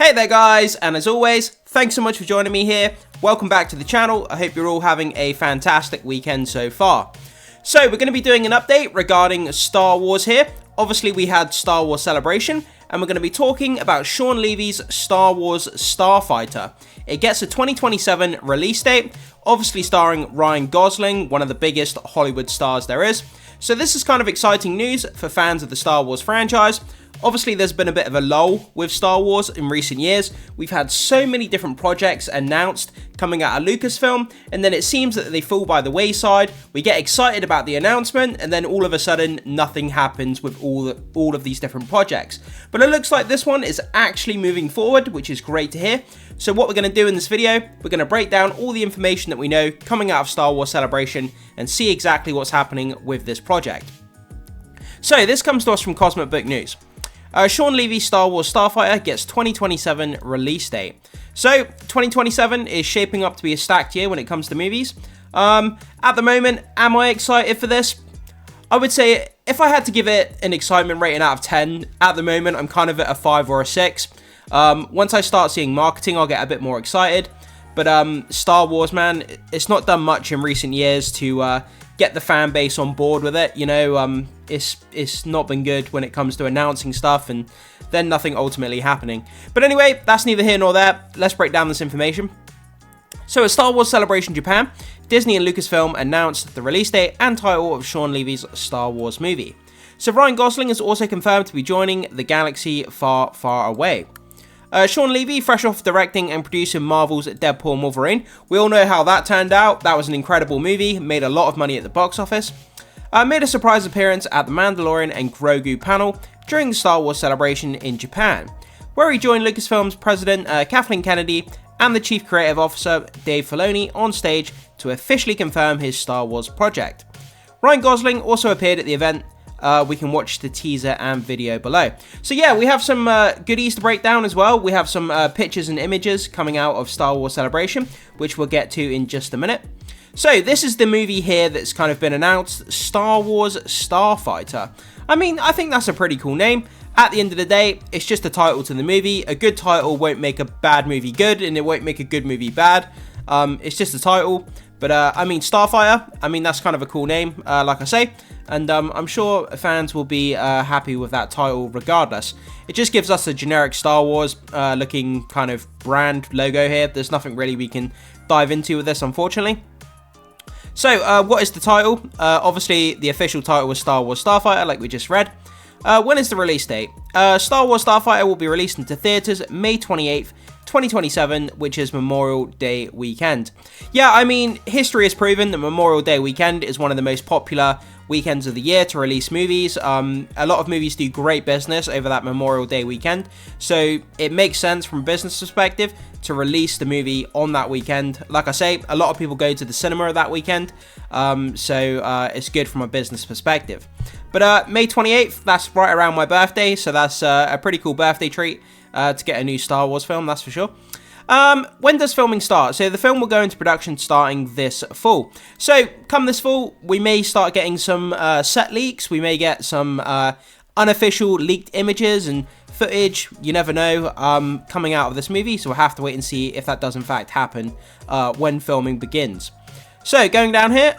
Hey there guys, and as always, thanks so much for joining me here. Welcome back to the channel. I hope you're all having a fantastic weekend so far. So we're going to be doing an update regarding Star Wars here. Obviously we had Star Wars Celebration, and we're going to be talking about Shawn Levy's Star Wars Starfighter. It gets a 2027 release date, obviously starring Ryan Gosling, one of the biggest Hollywood stars there is. So this is kind of exciting news for fans of the Star Wars franchise. Obviously, there's been a bit of a lull with Star Wars in recent years. We've had so many different projects announced coming out of Lucasfilm, and then it seems that they fall by the wayside. We get excited about the announcement, and then all of a sudden, nothing happens with all of these different projects. But it looks like this one is actually moving forward, which is great to hear. So what we're going to do in this video, we're going to break down all the information that we know coming out of Star Wars Celebration and see exactly what's happening with this project. So this comes to us from Cosmic Book News. Shawn Levy's Star Wars Starfighter gets 2027 release date. So 2027 is shaping up to be a stacked year when it comes to movies. At the moment, am I excited for this? I would say if I had to give it an excitement rating out of 10, at the moment I'm kind of at a 5 or a 6. Once I start seeing marketing, I'll get a bit more excited. But Star Wars, man, it's not done much in recent years to get the fan base on board with it. You know, it's not been good when it comes to announcing stuff and then nothing ultimately happening. But anyway, that's neither here nor there. Let's break down this information. So at Star Wars Celebration Japan, Disney and Lucasfilm announced the release date and title of Shawn Levy's Star Wars movie. So Ryan Gosling is also confirmed to be joining the galaxy far, far away. Shawn Levy, fresh off directing and producing Marvel's Deadpool and Wolverine. We all know how that turned out. That was an incredible movie, made a lot of money at the box office. Made a surprise appearance at the Mandalorian and Grogu panel during the Star Wars Celebration in Japan, where he joined Lucasfilm's president Kathleen Kennedy and the chief creative officer Dave Filoni on stage to officially confirm his Star Wars project. Ryan Gosling also appeared at the event. We can watch the teaser and video below. So yeah, we have some goodies to break down as well. We have some pictures and images coming out of Star Wars Celebration, which we'll get to in just a minute. So this is the movie here that's kind of been announced, Star Wars Starfighter. I mean, I think that's a pretty cool name. At the end of the day, it's just a title to the movie. A good title won't make a bad movie good, and it won't make a good movie bad. It's just a title. But I mean, Starfighter, I mean, that's kind of a cool name, like I say. And I'm sure fans will be happy with that title regardless. It just gives us a generic Star Wars looking kind of brand logo here. There's nothing really we can dive into with this, unfortunately. So, what is the title? Obviously, the official title was Star Wars Starfighter, like we just read. When is the release date? Star Wars Starfighter will be released into theaters May 28th, 2027, which is Memorial Day weekend. Yeah, I mean, history has proven that Memorial Day weekend is one of the most popular weekends of the year to release movies. A lot of movies do great business over that Memorial Day weekend, so it makes sense from a business perspective to release the movie on that weekend. Like I say, a lot of people go to the cinema that weekend, so it's good from a business perspective. But May 28th, that's right around my birthday, so that's a pretty cool birthday treat to get a new Star Wars film, that's for sure. When does filming start? So the film will go into production starting this fall. So come this fall, we may start getting some set leaks. We may get some unofficial leaked images and footage, you never know, coming out of this movie. So we'll have to wait and see if that does in fact happen when filming begins. So going down here,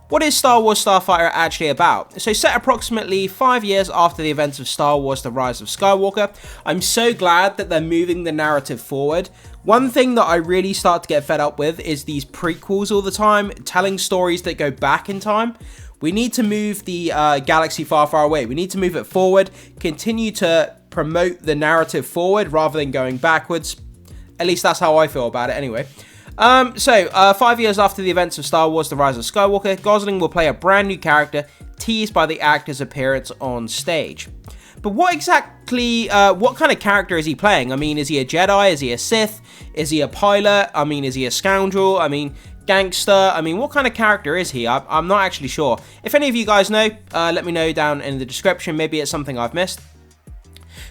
what is Star Wars Starfighter actually about? So set approximately 5 years after the events of Star Wars The Rise of Skywalker, I'm so glad that they're moving the narrative forward. One thing that I really start to get fed up with is these prequels all the time, telling stories that go back in time. We need to move the galaxy far, far away. We need to move it forward, continue to promote the narrative forward rather than going backwards. At least that's how I feel about it anyway. 5 years after the events of Star Wars The Rise of Skywalker, Gosling will play a brand new character teased by the actor's appearance on stage. But what exactly, what kind of character is he playing? I mean, is he a Jedi? Is he a Sith? Is he a pilot? I mean, is he a scoundrel? I mean, gangster? I mean, what kind of character is he? I'm not actually sure. If any of you guys know, let me know down in the description. Maybe it's something I've missed.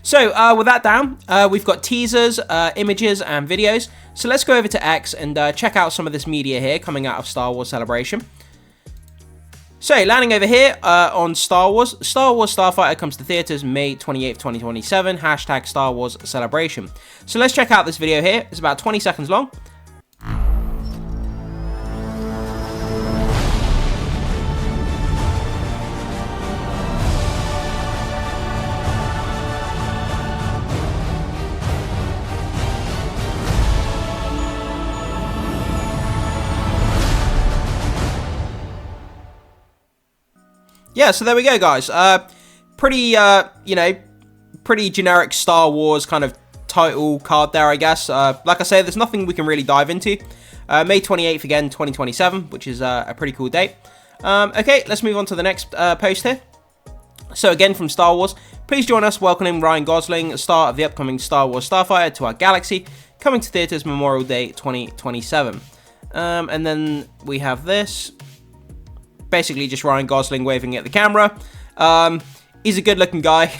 So with that down, we've got teasers, images, and videos. So let's go over to X and check out some of this media here coming out of Star Wars Celebration. So, landing over here on Star Wars Starfighter comes to theaters May 28th, 2027, hashtag Star Wars Celebration. So let's check out this video here. It's about 20 seconds long. Yeah, so there we go, guys. Pretty, pretty generic Star Wars kind of title card there, I guess. Like I say, there's nothing we can really dive into. May 28th again, 2027, which is a pretty cool date. Okay, let's move on to the next post here. So again, from Star Wars, please join us welcoming Ryan Gosling, star of the upcoming Star Wars Starfighter, to our galaxy, coming to theaters Memorial Day 2027. And then we have this. Basically just Ryan Gosling waving at the camera. He's a good looking guy.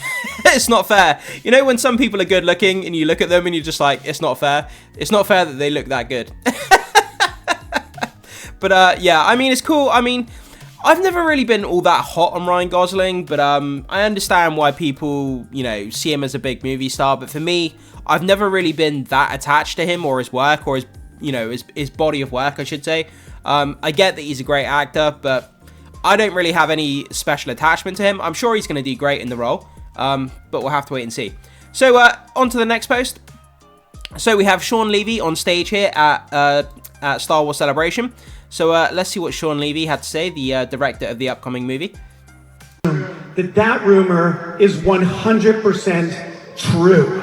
It's not fair. You know when some people are good looking and you look at them and you're just like, it's not fair. It's not fair that they look that good. But yeah, I mean, it's cool. I mean, I've never really been all that hot on Ryan Gosling, but I understand why people, see him as a big movie star. But for me, I've never really been that attached to him or his work or his body of work, I should say. I get that he's a great actor, but I don't really have any special attachment to him. I'm sure he's going to do great in the role, but we'll have to wait and see. So, on to the next post. So, we have Shawn Levy on stage here at Star Wars Celebration. So, let's see what Shawn Levy had to say, the director of the upcoming movie. That rumor is 100% true.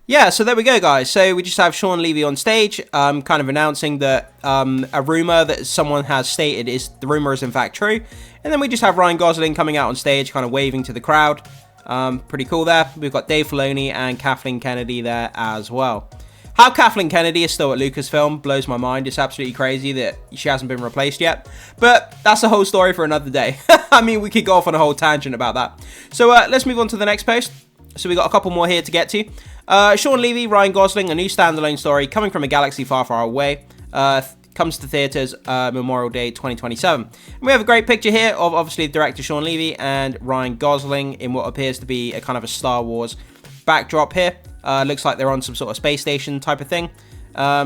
Yeah, so there we go, guys. So we just have Shawn Levy on stage, kind of announcing that a rumor that someone has stated the rumor is in fact true. And then we just have Ryan Gosling coming out on stage, kind of waving to the crowd. Pretty cool there. We've got Dave Filoni and Kathleen Kennedy there as well. How Kathleen Kennedy is still at Lucasfilm blows my mind. It's absolutely crazy that she hasn't been replaced yet. But that's a whole story for another day. I mean, we could go off on a whole tangent about that. So let's move on to the next post. So we got a couple more here to get to. Shawn Levy, Ryan Gosling, a new standalone story coming from a galaxy far, far away. Comes to theaters Memorial Day 2027. And we have a great picture here of obviously director Shawn Levy and Ryan Gosling in what appears to be a kind of a Star Wars backdrop here. Looks like they're on some sort of space station type of thing.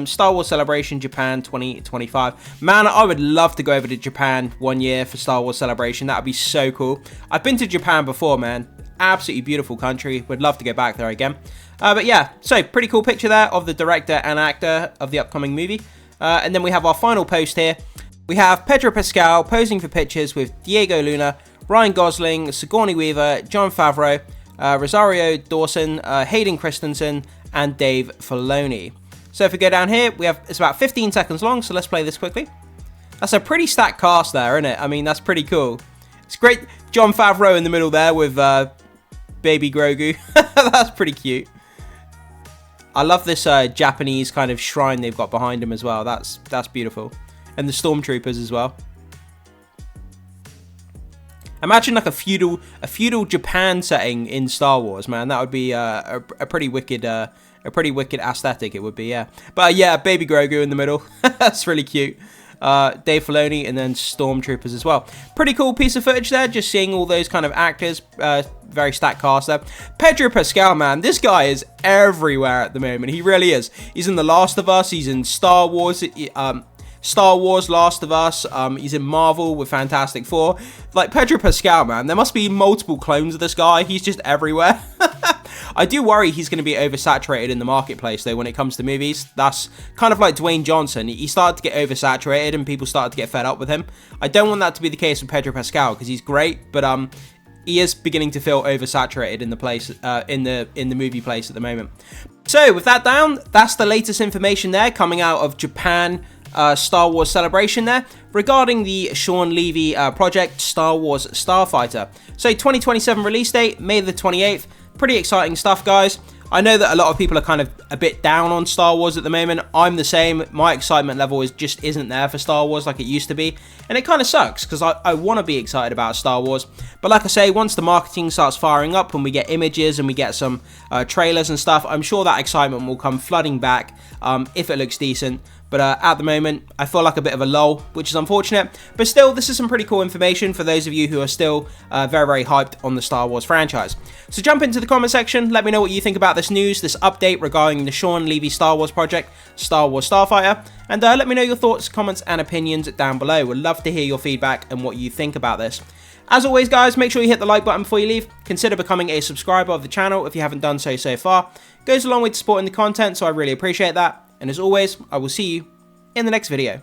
Star Wars Celebration Japan 2025. Man, I would love to go over to Japan one year for Star Wars Celebration. That would be so cool. I've been to Japan before, man. Absolutely beautiful country. Would love to go back there again. But yeah, so pretty cool picture there of the director and actor of the upcoming movie. And then we have our final post here. We have Pedro Pascal posing for pictures with Diego Luna, Ryan Gosling, Sigourney Weaver, Jon Favreau, Rosario Dawson, Hayden Christensen, and Dave Filoni. So if we go down here, it's about 15 seconds long, so let's play this quickly. That's a pretty stacked cast there, isn't it? I mean, that's pretty cool. It's great. Jon Favreau in the middle there with baby Grogu. That's pretty cute. I love this Japanese kind of shrine they've got behind him as well. That's beautiful. And the stormtroopers as well. Imagine like a feudal Japan setting in Star Wars, man. That would be a pretty wicked aesthetic. It would be, yeah. But yeah, baby Grogu in the middle. That's really cute. Dave Filoni and then stormtroopers as well. Pretty cool piece of footage there. Just seeing all those kind of actors. Very stacked cast there. Pedro Pascal, man, this guy is everywhere at the moment. He really is. He's in The Last of Us. He's in Star Wars. Star Wars, Last of Us. He's in Marvel with Fantastic Four. Like Pedro Pascal, man, there must be multiple clones of this guy. He's just everywhere. I do worry he's going to be oversaturated in the marketplace, though, when it comes to movies. That's kind of like Dwayne Johnson. He started to get oversaturated and people started to get fed up with him. I don't want that to be the case with Pedro Pascal because he's great, but he is beginning to feel oversaturated in the place, in the movie place at the moment. So with that down, that's the latest information there coming out of Japan Star Wars celebration there regarding the Shawn Levy project, Star Wars Starfighter. So 2027 release date, May the 28th. Pretty exciting stuff, guys. I know that a lot of people are kind of a bit down on Star Wars at the moment. I'm the same. My excitement level just isn't there for Star Wars like it used to be. And it kind of sucks because I want to be excited about Star Wars. But like I say, once the marketing starts firing up and we get images and we get some trailers and stuff, I'm sure that excitement will come flooding back if it looks decent. But at the moment, I feel like a bit of a lull, which is unfortunate. But still, this is some pretty cool information for those of you who are still very, very hyped on the Star Wars franchise. So jump into the comment section. Let me know what you think about this news, this update regarding the Shawn Levy Star Wars project, Star Wars Starfighter. And let me know your thoughts, comments, and opinions down below. We'd love to hear your feedback and what you think about this. As always, guys, make sure you hit the like button before you leave. Consider becoming a subscriber of the channel if you haven't done so far. It goes a long way to supporting the content, so I really appreciate that. And as always, I will see you in the next video.